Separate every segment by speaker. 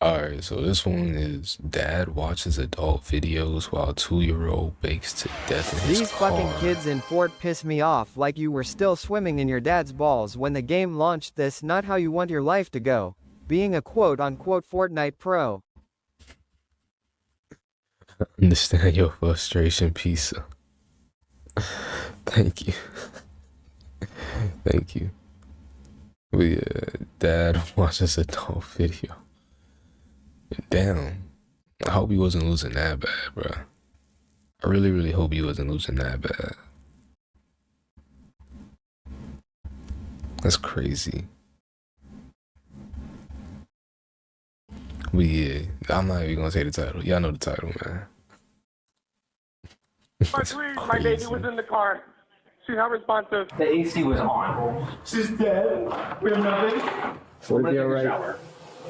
Speaker 1: Alright, so this one is dad watches adult videos while 2-year-old bakes to death in his
Speaker 2: These fucking
Speaker 1: car.
Speaker 2: kids in Fort piss me off like you were still swimming in your dad's balls when the game launched. This not how you want your life to go. Being a quote-unquote Fortnite pro.
Speaker 1: Understand your frustration, pizza. Thank you. Thank you. But yeah, dad watches adult video. Damn. I hope he wasn't losing that bad, bruh. I really, really hope he wasn't losing that bad. That's crazy. But yeah, I'm not even gonna say the title. Y'all know the title, man.
Speaker 3: Please, my baby was in the car. She's not responsive.
Speaker 4: The AC was on.
Speaker 3: She's dead. We have nothing.
Speaker 4: Would it be alright?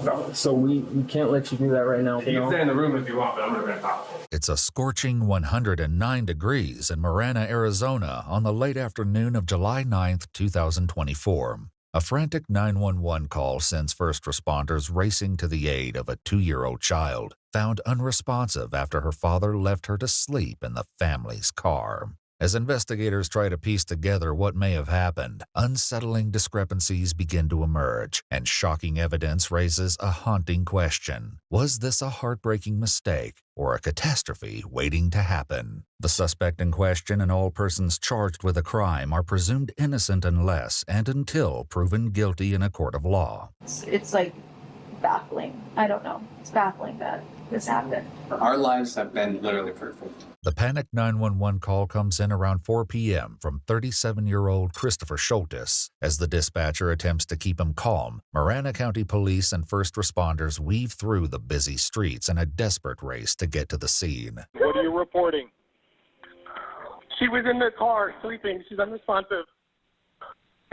Speaker 3: No.
Speaker 4: So we can't let you do that right now.
Speaker 3: You can stay in the room if you want, but I'm gonna talk.
Speaker 5: It's a scorching 109 degrees in Marana, Arizona on the late afternoon of July 9th, 2024. A frantic 911 call sends first responders racing to the aid of a 2-year-old child, found unresponsive after her father left her to sleep in the family's car. As investigators try to piece together what may have happened, unsettling discrepancies begin to emerge, and shocking evidence raises a haunting question. Was this a heartbreaking mistake or a catastrophe waiting to happen? The suspect in question and all persons charged with a crime are presumed innocent unless and until proven guilty in a court of law.
Speaker 6: It's like baffling. I don't know. It's baffling that this happened.
Speaker 7: Our lives have been literally perfect.
Speaker 5: The panicked 911 call comes in around 4 p.m. from 37-year-old Christopher Schultes. As the dispatcher attempts to keep him calm, Marana County Police and first responders weave through the busy streets in a desperate race to get to the scene.
Speaker 3: What are you reporting? She was in the car sleeping. She's unresponsive.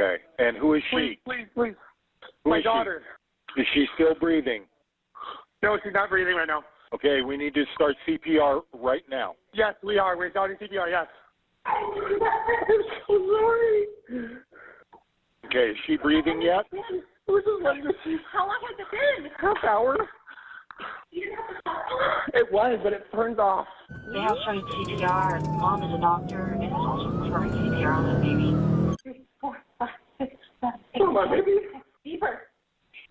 Speaker 8: Okay. And who is she?
Speaker 3: Please.
Speaker 8: Who
Speaker 3: My
Speaker 8: is
Speaker 3: daughter.
Speaker 8: Is she still breathing?
Speaker 3: No, she's not breathing right now.
Speaker 8: Okay, we need to start CPR right now.
Speaker 3: Yes, we are. We're starting CPR, yes. I'm so sorry.
Speaker 8: Okay, is she breathing yet?
Speaker 3: Who's just letting her sleep?
Speaker 6: How long has it been?
Speaker 3: Half hour. It was, but it turns off.
Speaker 9: We have started CPR. Mom is a doctor and is also performing CPR on the baby.
Speaker 6: 3, 4, 5, 6, 7, 8.
Speaker 3: Come on, baby.
Speaker 6: Deeper.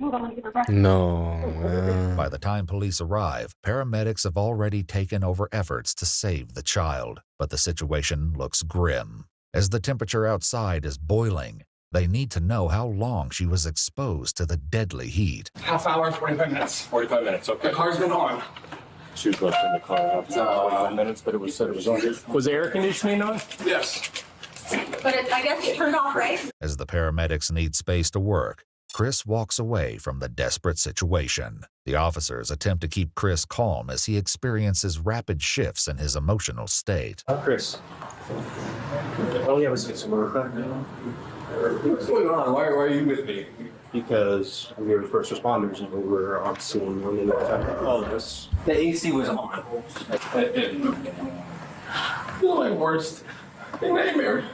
Speaker 6: Move on, get her breath.
Speaker 1: No, man.
Speaker 5: By the time police arrive, paramedics have already taken over efforts to save the child, but the situation looks grim. As the temperature outside is boiling, they need to know how long she was exposed to the deadly heat.
Speaker 3: Half hour, 45 minutes.
Speaker 8: 45 minutes, okay.
Speaker 3: The car's been on.
Speaker 10: She was left in the car after 45 minutes, but it was said it was on. Was the air conditioning on?
Speaker 3: Yes.
Speaker 6: But I guess it turned off, right?
Speaker 5: As the paramedics need space to work, Chris walks away from the desperate situation. The officers attempt to keep Chris calm as he experiences rapid shifts in his emotional state.
Speaker 4: Chris. Oh yeah, was it some work?
Speaker 3: What's going on? Why are you with me?
Speaker 10: Because we were first responders and we were on scene when they affected all of us.
Speaker 4: The AC was on.
Speaker 3: You're my worst nightmare.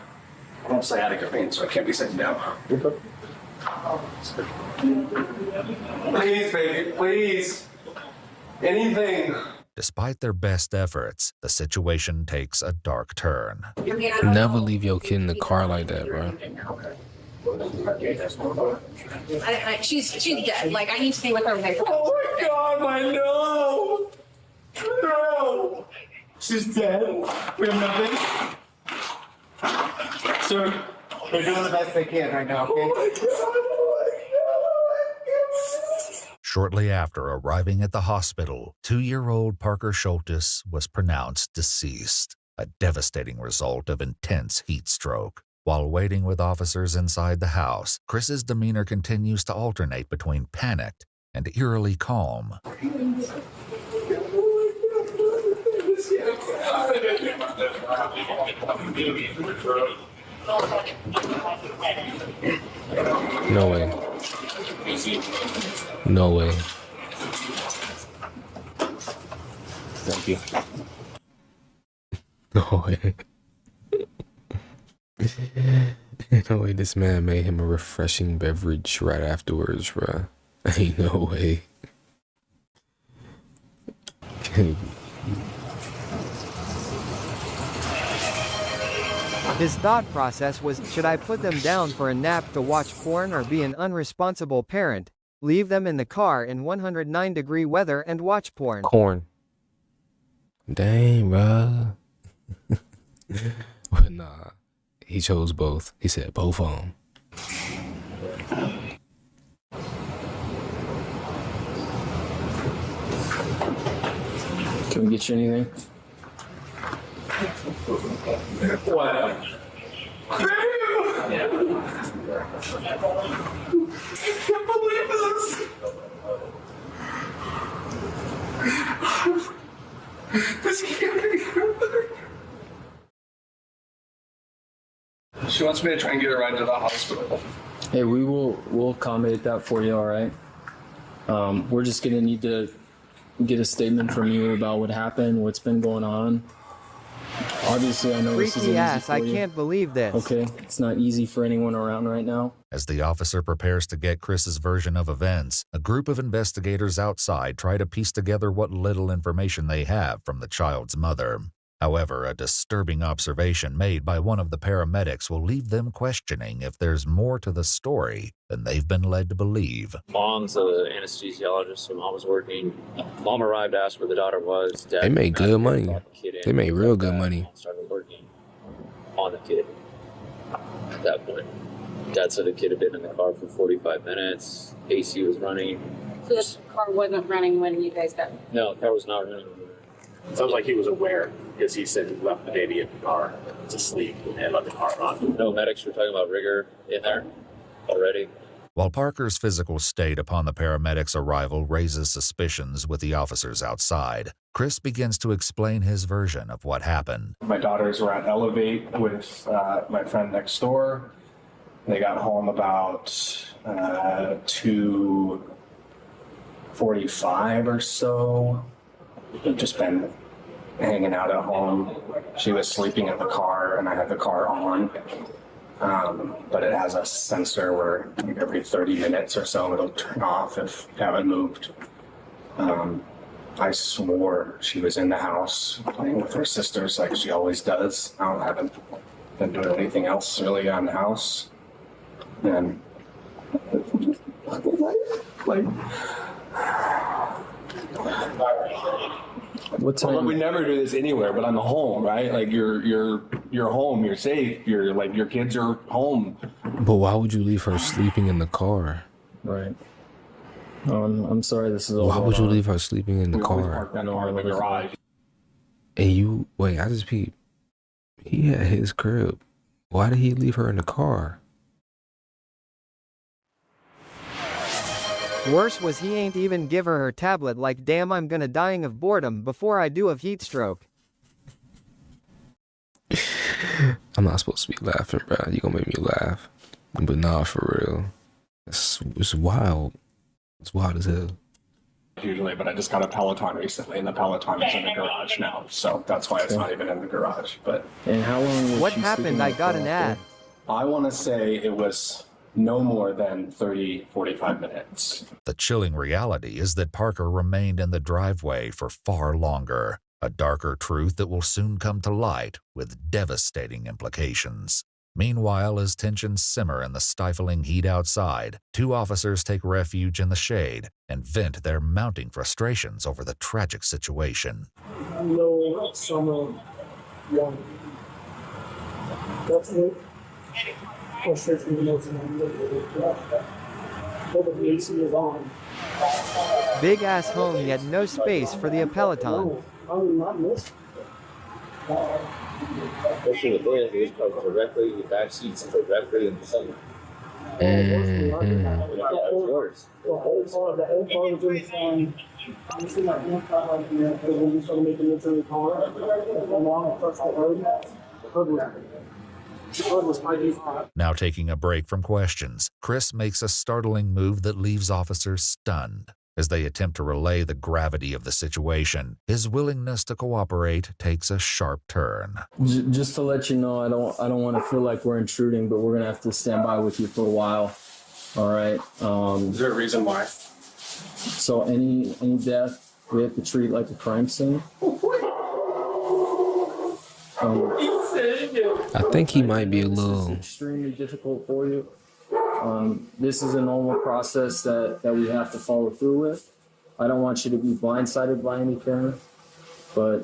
Speaker 7: I'm sciatica pain, so I can't be sitting down.
Speaker 3: Please, baby, please. Anything.
Speaker 5: Despite their best efforts, the situation takes a dark turn.
Speaker 1: Never leave your kid in the car like that, bro.
Speaker 6: She's dead. Like, I need to see with her.
Speaker 3: Oh my God, my no. No. She's dead. We have nothing. Sir.
Speaker 4: They're doing the best they can right now, okay?
Speaker 3: Oh my God.
Speaker 5: Shortly after arriving at the hospital, 2-year-old Parker Schultes was pronounced deceased, a devastating result of intense heat stroke. While waiting with officers inside the house, Chris's demeanor continues to alternate between panicked and eerily calm.
Speaker 1: No way. No way.
Speaker 10: Thank you.
Speaker 1: No way. No way this man made him a refreshing beverage right afterwards, bruh. Ain't no way.
Speaker 2: His thought process was, should I put them down for a nap to watch porn or be an unresponsible parent? Leave them in the car in 109-degree weather and watch porn.
Speaker 1: Corn. Dang, bruh. But nah, he chose both. He said both of them.
Speaker 11: Can we get you anything?
Speaker 3: What? I can't believe this. This can't be happening. She wants me to try and get her right to the hospital.
Speaker 11: Hey, we'll accommodate that for you, all right? We're just gonna need to get a statement from you about what happened, what's been going on. Obviously, I know this isn't
Speaker 2: Freaky
Speaker 11: easy
Speaker 2: ass,
Speaker 11: for
Speaker 2: I
Speaker 11: you.
Speaker 2: can't believe this.
Speaker 11: Okay, it's not easy for anyone around right now.
Speaker 5: As the officer prepares to get Chris's version of events, a group of investigators outside try to piece together what little information they have from the child's mother. However, a disturbing observation made by one of the paramedics will leave them questioning if there's more to the story than they've been led to believe.
Speaker 12: Mom's an anesthesiologist, so mom was working. Mom arrived, asked where the daughter was. Dad
Speaker 1: They made good money. They made real good money.
Speaker 12: Started working on the kid at that point. Dad said the kid had been in the car for 45 minutes. AC was running.
Speaker 13: So this car wasn't running when you guys got.
Speaker 12: No, the car was not running.
Speaker 4: Sounds like he was aware because he said he left the baby in the car to sleep and let the car run.
Speaker 12: No medics were talking about rigor in there already.
Speaker 5: While Parker's physical state upon the paramedics' arrival raises suspicions with the officers outside, Chris begins to explain his version of what happened.
Speaker 10: My daughters were at Elevate with my friend next door. They got home about 2:45 or so. They've just been hanging out at home. She was sleeping in the car, and I had the car on. But it has a sensor where every 30 minutes or so it'll turn off if you haven't moved. I swore she was in the house playing with her sisters like she always does. I haven't been doing anything else really on the house. And like
Speaker 11: What time?
Speaker 10: well, we never do this anywhere, but I'm home, right? Like you're home, you're safe, you're like your kids are home.
Speaker 1: But why would you leave her sleeping in the car?
Speaker 11: Right. I'm sorry this is all
Speaker 1: Why would you
Speaker 11: going on.
Speaker 1: leave her sleeping in the
Speaker 10: We always
Speaker 1: car?
Speaker 10: park that car in the garage.
Speaker 1: And you, wait, I just peeped. He at his crib. Why did he leave her in the car?
Speaker 2: Worse was he ain't even give her tablet like damn I'm gonna dying of boredom before I do of heat stroke.
Speaker 1: I'm not supposed to be laughing, bro. You gonna make me laugh. But nah, for real. It's wild. It's wild as hell.
Speaker 10: Usually, but I just got a Peloton recently, and the Peloton is in the garage now, so that's why it's not even in the garage. But
Speaker 11: And how long was
Speaker 2: What
Speaker 11: she
Speaker 2: happened?
Speaker 11: sleeping
Speaker 2: I
Speaker 11: in the
Speaker 2: got
Speaker 11: car
Speaker 2: an
Speaker 11: after?
Speaker 2: ad.
Speaker 10: I want to say it was no more than 30, 45 minutes.
Speaker 5: The chilling reality is that Parker remained in the driveway for far longer, a darker truth that will soon come to light with devastating implications. Meanwhile, as tensions simmer in the stifling heat outside, two officers take refuge in the shade and vent their mounting frustrations over the tragic situation.
Speaker 3: No, summer one. That's it. For 60 minutes and the AC is on.
Speaker 2: Big ass home yet no space for the Peloton.
Speaker 3: I will not miss.
Speaker 12: Especially with this, it comes directly, the back seats directly in the sun.
Speaker 3: The
Speaker 12: Yours.
Speaker 3: whole car was in the sun. You see my inside right here, because when we started making it to the car, along across the hood was piping hot.
Speaker 5: Now taking a break from questions, Chris makes a startling move that leaves officers stunned. As they attempt to relay the gravity of the situation, his willingness to cooperate takes a sharp turn.
Speaker 11: Just to let you know, I don't want to feel like we're intruding, but we're gonna have to stand by with you for a while. All right.
Speaker 10: Is there a reason why?
Speaker 11: So any death we have to treat like a crime scene.
Speaker 1: I think he might be a little.
Speaker 11: This is extremely difficult for you. This is a normal process that we have to follow through with. I don't want you to be blindsided by anything, but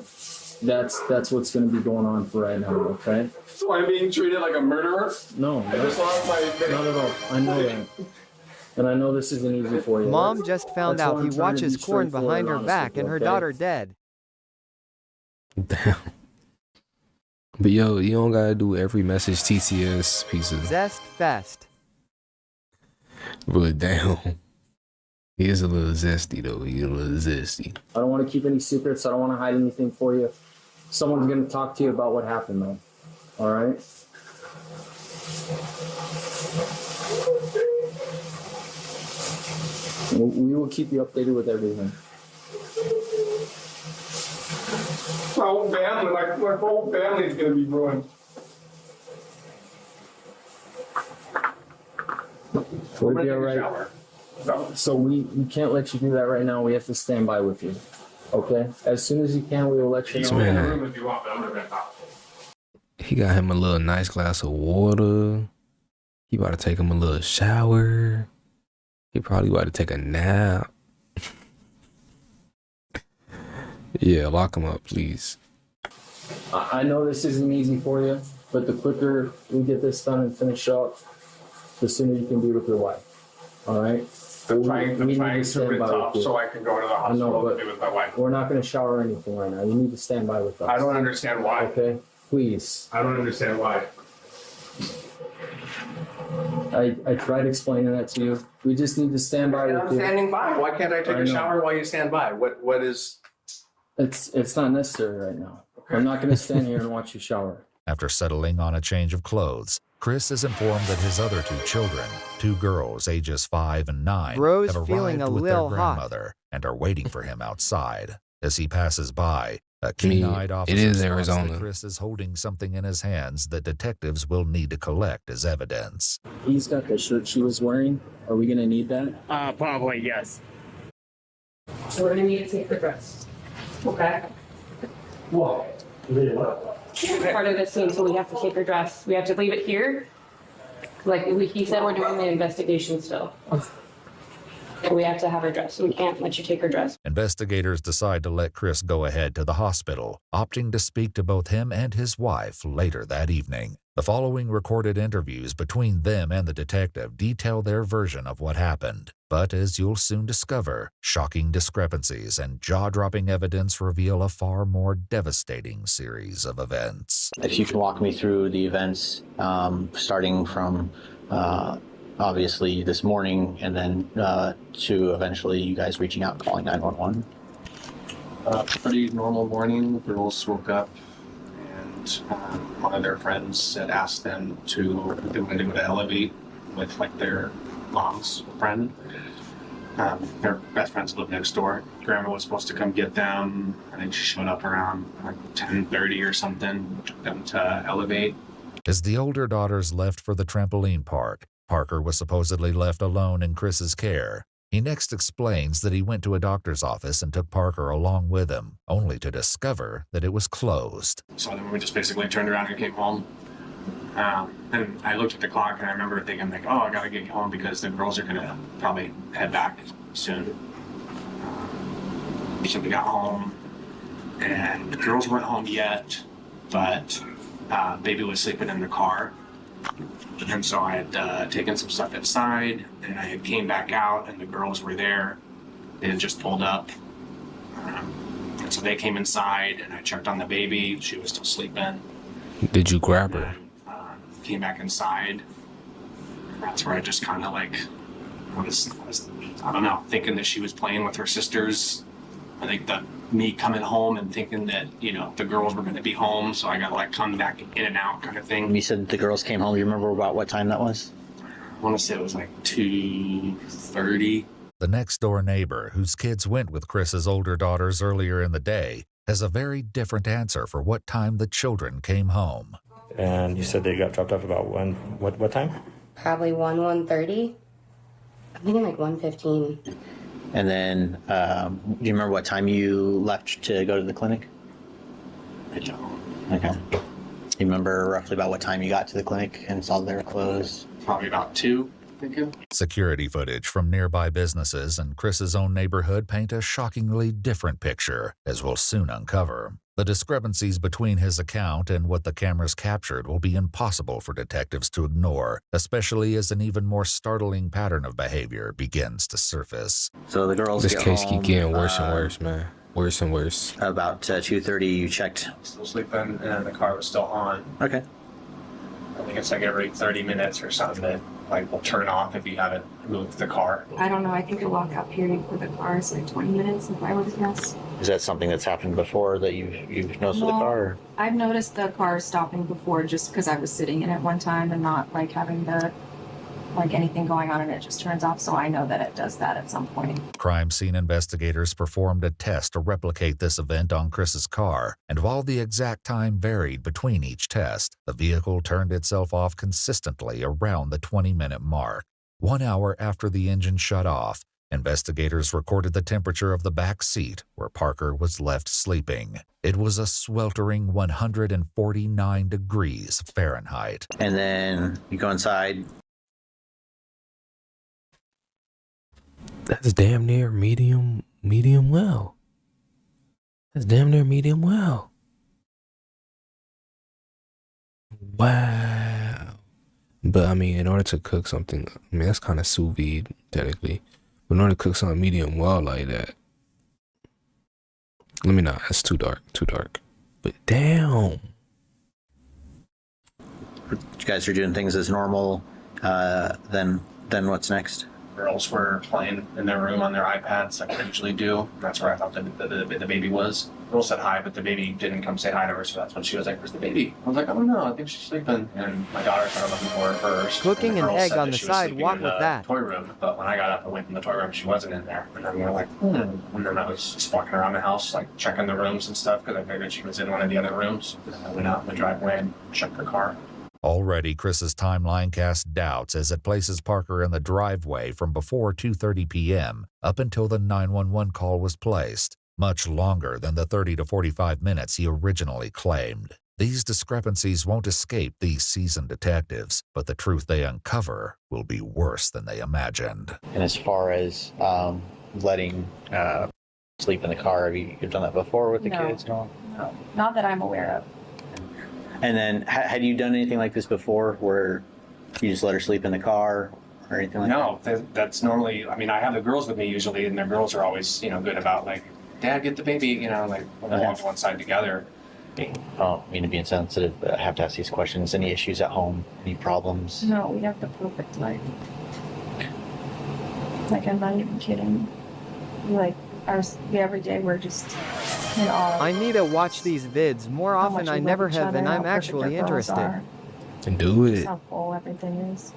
Speaker 11: that's what's going to be going on for right now, okay?
Speaker 10: So I'm being treated like a murderer?
Speaker 11: No,
Speaker 10: I just lost my...
Speaker 11: not at all. I know that. And I know this isn't easy for you.
Speaker 2: Mom just found
Speaker 11: That's why
Speaker 2: out he
Speaker 11: I'm trying to
Speaker 2: watches
Speaker 11: be
Speaker 2: porn
Speaker 11: straightforward
Speaker 2: behind
Speaker 11: and
Speaker 2: her
Speaker 11: honest
Speaker 2: back
Speaker 11: with you,
Speaker 2: and her
Speaker 11: okay?
Speaker 2: daughter dead.
Speaker 1: Damn. But yo, you don't gotta do every message TTS piece of.
Speaker 2: Zest Fest.
Speaker 1: But damn. He is a little zesty though. He's a little zesty.
Speaker 11: I don't want to keep any secrets. I don't want to hide anything for you. Someone's going to talk to you about what happened, though. All right? We will keep you updated with everything.
Speaker 10: My whole family, my whole family is going to be ruined.
Speaker 11: We'll be all right. So we can't let you do that right now. We have to stand by with you. Okay? As soon as you can, we will let you know.
Speaker 10: In the room if you want, but I'm going to talk.
Speaker 1: He got him a little nice glass of water. He about to take him a little shower. He probably about to take a nap. Yeah, lock him up, please.
Speaker 11: I know this isn't easy for you, but the quicker we get this done and finish up, the sooner you can be with your wife. All right?
Speaker 10: I'm trying to rid it off so I can go to the hospital to be with my wife.
Speaker 11: We're not going to shower or anything right now. You need to stand by with us.
Speaker 10: I don't understand why.
Speaker 11: Okay? Please.
Speaker 10: I don't understand why.
Speaker 11: I tried explaining that to you. We just need to stand by with
Speaker 7: I'm
Speaker 11: you.
Speaker 7: standing by. Why can't I take a shower while you stand by? What is...
Speaker 11: It's not necessary right now. Okay. I'm not going to stand here and watch you shower.
Speaker 5: After settling on a change of clothes, Chris is informed that his other two children, two girls ages 5 and 9,
Speaker 2: Bro's
Speaker 5: have
Speaker 2: feeling
Speaker 5: arrived
Speaker 2: a
Speaker 5: with their
Speaker 2: lil hot.
Speaker 5: grandmother and are waiting for him outside. As he passes by, a keen-eyed officer
Speaker 1: it is
Speaker 5: spots that
Speaker 1: Arizona.
Speaker 5: Chris is holding something in his hands that detectives will need to collect as evidence.
Speaker 11: He's got the shirt she was wearing. Are we going to need that?
Speaker 3: Probably, yes.
Speaker 13: So we're gonna need to take the dress. Okay?
Speaker 3: What?
Speaker 13: Part of this scene, so we have to take her dress. We have to leave it here. Like he said, we're doing the investigation still. So we have to have her dress. We can't let you take her dress.
Speaker 5: Investigators decide to let Chris go ahead to the hospital, opting to speak to both him and his wife later that evening. The following recorded interviews between them and the detective detail their version of what happened. But as you'll soon discover, shocking discrepancies and jaw-dropping evidence reveal a far more devastating series of events.
Speaker 14: If you can walk me through the events, starting from obviously this morning and then to eventually you guys reaching out and calling 911.
Speaker 10: Pretty normal morning. The girls woke up and one of their friends had asked them to, they wanted to go to Elevate with like their mom's friend. Their best friends live next door. Grandma was supposed to come get them. I think she showed up around like 10:30 or something, took them to Elevate.
Speaker 5: As the older daughters left for the trampoline park, Parker was supposedly left alone in Chris's care. He next explains that he went to a doctor's office and took Parker along with him, only to discover that it was closed.
Speaker 10: So then we just basically turned around and came home. And I looked at the clock and I remember thinking like, oh, I gotta get home because the girls are gonna probably head back soon. So we got home and the girls weren't home yet, but baby was sleeping in the car. And so I had taken some stuff inside and I had came back out and the girls were there. They had just pulled up. And so they came inside and I checked on the baby. She was still sleeping.
Speaker 1: Did you grab her?
Speaker 10: Came back inside. And that's where I just kind of like, I was, I don't know, thinking that she was playing with her sisters. I think that me coming home and thinking that, you know, the girls were going to be home. So I got to like come back in and out kind of thing.
Speaker 14: You said the girls came home. You remember about what time that was?
Speaker 10: I want to say it was like 2:30.
Speaker 5: The next-door neighbor, whose kids went with Chris's older daughters earlier in the day, has a very different answer for what time the children came home.
Speaker 15: And you said they got dropped off about what time?
Speaker 16: Probably 1:30. I'm thinking like 1:15.
Speaker 14: And then, do you remember what time you left to go to the clinic?
Speaker 10: I don't.
Speaker 14: Okay. Do you remember roughly about what time you got to the clinic and saw they were closed?
Speaker 10: Probably about 2, I think.
Speaker 5: Security footage from nearby businesses and Chris's own neighborhood paint a shockingly different picture, as we'll soon uncover. The discrepancies between his account and what the cameras captured will be impossible for detectives to ignore, especially as an even more startling pattern of behavior begins to surface.
Speaker 14: So the girls
Speaker 1: This
Speaker 14: get
Speaker 1: case
Speaker 14: home,
Speaker 1: keep getting worse and worse, man. Worse and worse.
Speaker 14: About 2:30, you checked.
Speaker 10: Still sleeping, and the car was still on.
Speaker 14: Okay.
Speaker 10: I think it's like every 30 minutes or something that like will turn off if you haven't moved the car.
Speaker 6: I don't know. I think the lockout period for the car is like 20 minutes, if I were to guess.
Speaker 14: Is that something that's happened before that you've noticed with the car? Or?
Speaker 6: I've noticed the car stopping before just because I was sitting in it one time and not like having anything going on and it just turns off. So I know that it does that at some point.
Speaker 5: Crime scene investigators performed a test to replicate this event on Chris's car, and while the exact time varied between each test, the vehicle turned itself off consistently around the 20-minute mark. 1 hour after the engine shut off, investigators recorded the temperature of the back seat where Parker was left sleeping. It was a sweltering 149 degrees Fahrenheit.
Speaker 14: And then you go inside.
Speaker 1: That's damn near medium well. That's damn near medium well. Wow. But I mean, in order to cook something, I mean, that's kind of sous vide, technically. But in order to cook something medium well like that, let me not, that's too dark. But damn.
Speaker 14: You guys are doing things as normal. Then what's next?
Speaker 10: Girls were playing in their room on their iPads like they usually do. That's where I thought the baby was. Girl said hi, but the baby didn't come say hi to her, so that's when she was like, "Where's the baby?" I was like, "I don't know. I think she's sleeping." And my daughter started looking for her first.
Speaker 2: Cooking
Speaker 10: and
Speaker 2: an
Speaker 10: the girl
Speaker 2: egg
Speaker 10: said
Speaker 2: on
Speaker 10: that
Speaker 2: the
Speaker 10: she was
Speaker 2: side,
Speaker 10: sleeping
Speaker 2: walk
Speaker 10: in
Speaker 2: with
Speaker 10: the
Speaker 2: that.
Speaker 10: toy room, but when I got up and went in the toy room, she wasn't in there. And then we were like, And then I was just walking around the house, like checking the rooms and stuff, because I figured she was in one of the other rooms. And I went out in the driveway and checked her car.
Speaker 5: Already, Chris's timeline casts doubts as it places Parker in the driveway from before 2:30 p.m. up until the 911 call was placed, much longer than the 30 to 45 minutes he originally claimed. These discrepancies won't escape these seasoned detectives, but the truth they uncover will be worse than they imagined.
Speaker 14: And as far as letting sleep in the car, you've done that before with the kids?
Speaker 6: No, not that I'm aware of.
Speaker 14: And then, had you done anything like this before, where you just let her sleep in the car or anything like that?
Speaker 10: No, that's normally. I mean, I have the girls with me usually, and the girls are always, good about like, "Dad, get the baby," like we'll walk to one side together.
Speaker 14: I don't mean to be insensitive, but I have to ask these questions. Any issues at home? Any problems?
Speaker 6: No, we have the perfect life. Like, I'm not even kidding. Like, every day we're just in awe.
Speaker 2: I need to watch these vids more
Speaker 6: How
Speaker 2: often.
Speaker 6: much
Speaker 2: I
Speaker 6: we love
Speaker 2: never
Speaker 6: each
Speaker 2: have,
Speaker 6: other,
Speaker 2: and
Speaker 6: how
Speaker 2: I'm
Speaker 6: perfect
Speaker 2: actually
Speaker 6: our girls
Speaker 2: interested.
Speaker 6: are.
Speaker 1: And do it.
Speaker 6: How full everything is.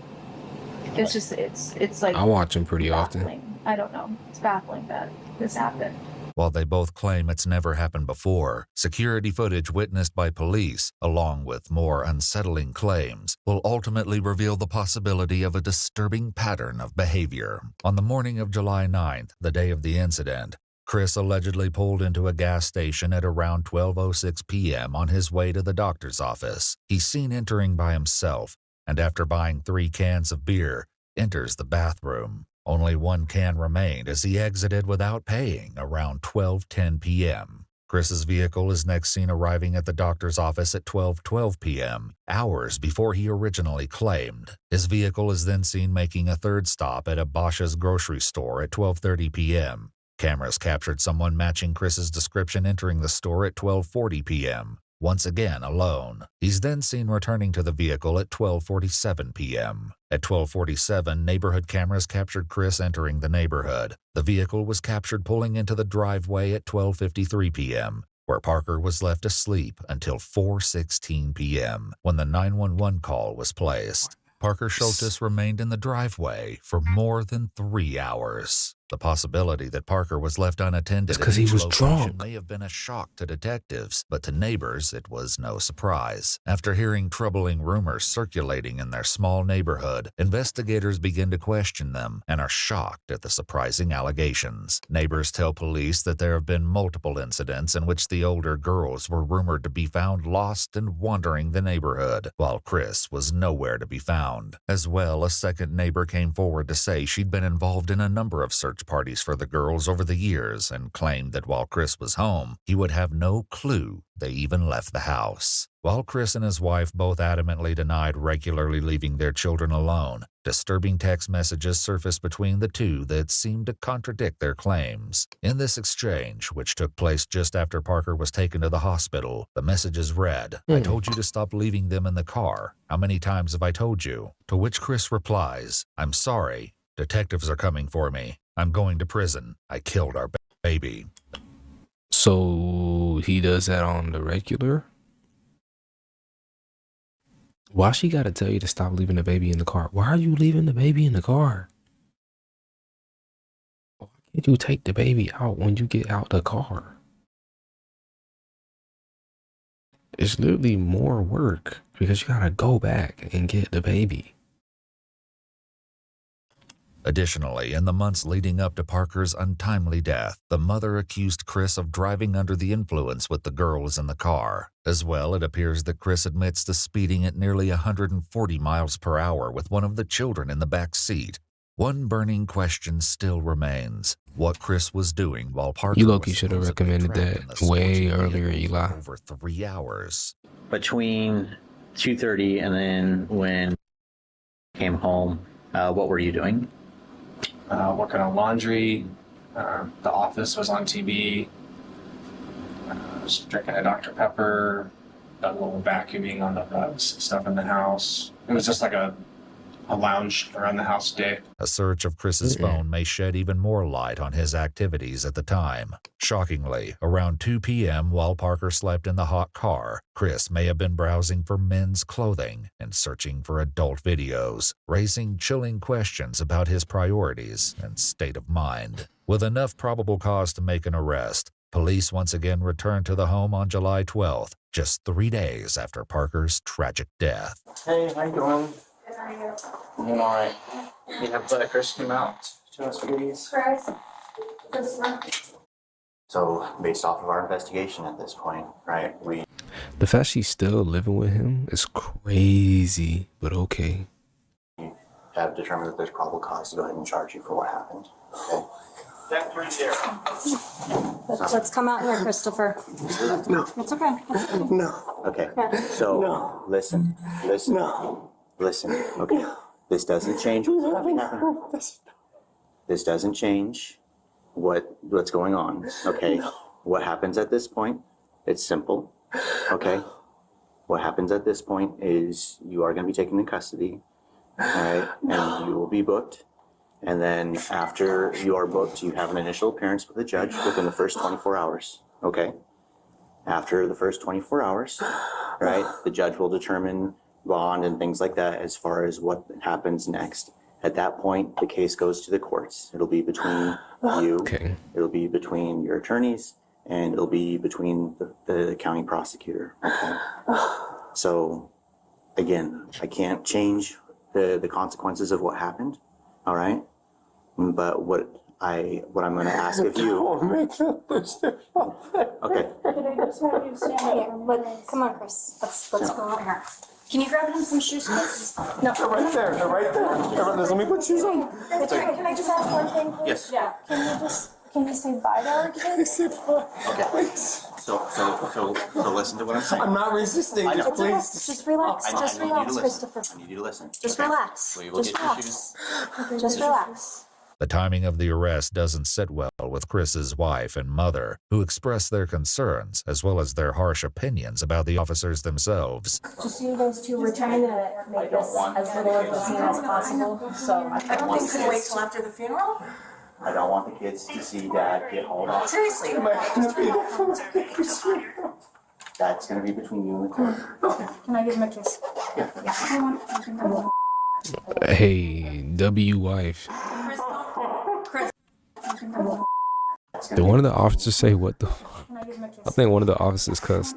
Speaker 6: It's just, it's like.
Speaker 1: I watch them pretty often.
Speaker 6: Baffling. I don't know. It's baffling that this happened.
Speaker 5: While they both claim it's never happened before, security footage witnessed by police, along with more unsettling claims, will ultimately reveal the possibility of a disturbing pattern of behavior. On the morning of July 9th, the day of the incident, Chris allegedly pulled into a gas station at around 12:06 p.m. on his way to the doctor's office. He's seen entering by himself, and after buying 3 cans of beer, enters the bathroom. Only 1 can remained as he exited without paying around 12:10 p.m. Chris's vehicle is next seen arriving at the doctor's office at 12:12 p.m., hours before he originally claimed. His vehicle is then seen making a third stop at a Bosch's grocery store at 12:30 p.m. Cameras captured someone matching Chris's description entering the store at 12:40 p.m., once again alone. He's then seen returning to the vehicle at 12:47 p.m. At 12:47, neighborhood cameras captured Chris entering the neighborhood. The vehicle was captured pulling into the driveway at 12:53 p.m., where Parker was left asleep until 4:16 p.m., when the 911 call was placed. Parker Schultes remained in the driveway for more than 3 hours. The possibility that Parker was left unattended
Speaker 1: because he was drunk
Speaker 5: may have been a shock to detectives, but to neighbors it was no surprise. After hearing troubling rumors circulating in their small neighborhood, investigators begin to question them and are shocked at the surprising allegations. Neighbors tell police that there have been multiple incidents in which the older girls were rumored to be found lost and wandering the neighborhood, while Chris was nowhere to be found. As well, a second neighbor came forward to say she'd been involved in a number of search parties for the girls over the years and claimed that while Chris was home, he would have no clue they even left the house. While Chris and his wife both adamantly denied regularly leaving their children alone, disturbing text messages surfaced between the two that seemed to contradict their claims. In this exchange, which took place just after Parker was taken to the hospital, the messages read, "I told you to stop leaving them in the car. How many times have I told you?" To which Chris replies, "I'm sorry. Detectives are coming for me. I'm going to prison. I killed our baby."
Speaker 1: So he does that on the regular? Why she gotta tell you to stop leaving the baby in the car? Why are you leaving the baby in the car? Why can't you take the baby out when you get out the car? It's literally more work because you gotta go back and get the baby.
Speaker 5: Additionally, in the months leading up to Parker's untimely death, the mother accused Chris of driving under the influence with the girls in the car. As well, it appears that Chris admits to speeding at nearly 140 miles per hour with one of the children in the back seat. One burning question still remains: what Chris was doing while Parker
Speaker 1: You low-key
Speaker 5: was
Speaker 1: should have
Speaker 5: supposedly
Speaker 1: recommended
Speaker 5: trapped in
Speaker 1: that
Speaker 5: the
Speaker 1: way
Speaker 5: scorching
Speaker 1: earlier,
Speaker 5: vehicle
Speaker 1: Eli.
Speaker 5: for over 3 hours.
Speaker 14: Between 2:30 and then when I came home, what were you doing?
Speaker 10: Working on laundry. The office was on TV. Was drinking a Dr. Pepper. A little vacuuming on the rugs, stuff in the house. It was just like a lounge around the house day.
Speaker 5: A search of Chris's phone may shed even more light on his activities at the time. Shockingly, around 2 p.m. while Parker slept in the hot car, Chris may have been browsing for men's clothing and searching for adult videos, raising chilling questions about his priorities and state of mind. With enough probable cause to make an arrest, police once again returned to the home on July 12th, just 3 days after Parker's tragic death.
Speaker 10: Hey, how you doing? I'm doing all right. You have Chris come out to us, please.
Speaker 14: So, based off of our investigation at this point, right,
Speaker 1: The fact she's still living with him is crazy, but okay.
Speaker 14: have determined that there's probable cause to go ahead and charge you for what happened. Okay.
Speaker 10: That right there.
Speaker 13: Let's come out here, Christopher.
Speaker 10: No.
Speaker 13: It's okay.
Speaker 10: No.
Speaker 14: Okay.
Speaker 13: Yeah.
Speaker 14: So,
Speaker 10: No.
Speaker 14: listen.
Speaker 10: No.
Speaker 14: Listen. Okay. This doesn't change what's happening. This doesn't change what's going on. Okay. What happens at this point? It's simple. Okay. What happens at this point is you are going to be taken into custody. All right, and you will be booked. And then after you are booked, you have an initial appearance with the judge within the first 24 hours, okay? After the first 24 hours, right, the judge will determine bond and things like that as far as what happens next. At that point, the case goes to the courts. It'll be between you, it'll be between your attorneys, and it'll be between the county prosecutor, okay? So, again, I can't change the consequences of what happened, all right? But what I'm going to ask of you. Okay.
Speaker 16: Come on, Chris. Let's go over here. Can you grab him some shoes, please? No.
Speaker 10: They're right there. They're right there. Let me put shoes on.
Speaker 16: That's right. Can I just ask one thing, please?
Speaker 14: Yes.
Speaker 16: Yeah. Can you say bye to our kids?
Speaker 14: Okay. So listen to what I'm saying.
Speaker 10: I'm not resisting.
Speaker 14: I know.
Speaker 16: It's okay. Just relax. Just relax, Christopher.
Speaker 14: I need you to listen.
Speaker 16: Just relax.
Speaker 14: We will
Speaker 16: Just
Speaker 14: get your
Speaker 16: relax. Just relax.
Speaker 5: The timing of the arrest doesn't sit well with Chris's wife and mother, who express their concerns as well as their harsh opinions about the officers themselves.
Speaker 16: Just you guys two, we're trying to make this as little of a scene as possible. So
Speaker 14: I don't think
Speaker 16: we can wait till after the funeral.
Speaker 14: I don't want the kids to see Dad get hauled off.
Speaker 16: Seriously.
Speaker 14: That's going to be between you and the court.
Speaker 16: Can I give him a kiss?
Speaker 14: Yeah.
Speaker 1: Hey, W wife.
Speaker 16: Chris,
Speaker 1: Did one of the officers say what the? I think one of the officers cussed.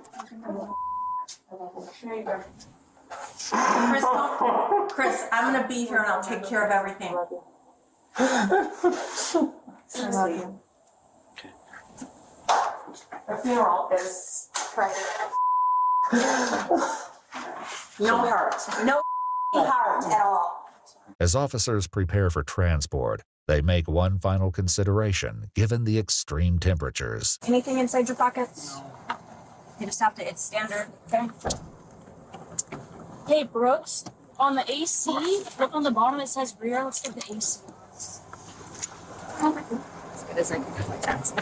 Speaker 17: Chris, I'm gonna be here and I'll take care of everything. I love you. The funeral is private. No heart. No heart at all.
Speaker 5: As officers prepare for transport, they make one final consideration given the extreme temperatures.
Speaker 16: Anything inside your pockets? You just have to, it's standard, okay? Hey, Brooks, on the AC, look on the bottom, it says rear. Let's get the AC.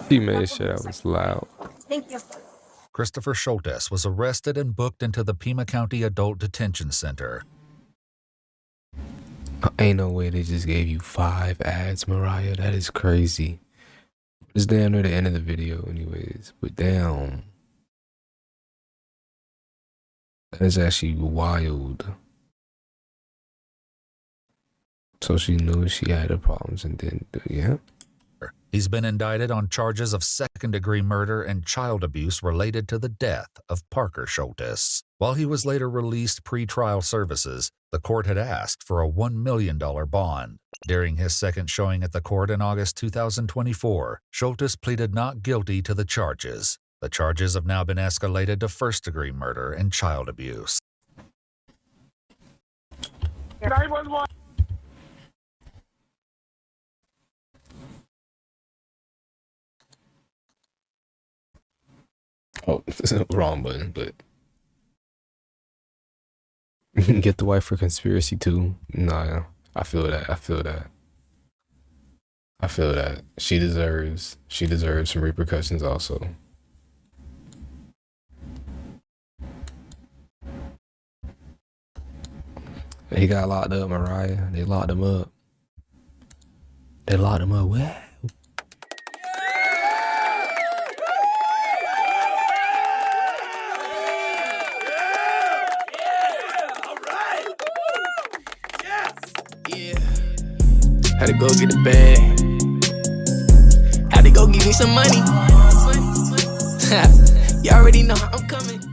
Speaker 1: He made sure that was loud.
Speaker 16: Thank you.
Speaker 5: Christopher Schultes was arrested and booked into the Pima County Adult Detention Center.
Speaker 1: Ain't no way they just gave you 5 ads, Mariah. That is crazy. It's damn near the end of the video anyways. But damn. That is actually wild. So she knew she had her problems and didn't do it, yeah?
Speaker 5: He's been indicted on charges of second-degree murder and child abuse related to the death of Parker Schultes. While he was later released pre-trial services, the court had asked for a $1 million bond. During his second showing at the court in August 2024, Schultes pleaded not guilty to the charges. The charges have now been escalated to first-degree murder and child abuse.
Speaker 8: 911.
Speaker 1: Oh, wrong button, but get the wife for conspiracy too. Nah, I feel that. I feel that. I feel that. She deserves some repercussions also. He got locked up, Mariah. They locked him up. They locked him up. Wow.
Speaker 18: Had to go get the bag. Had to go give me some money. You already know how I'm coming.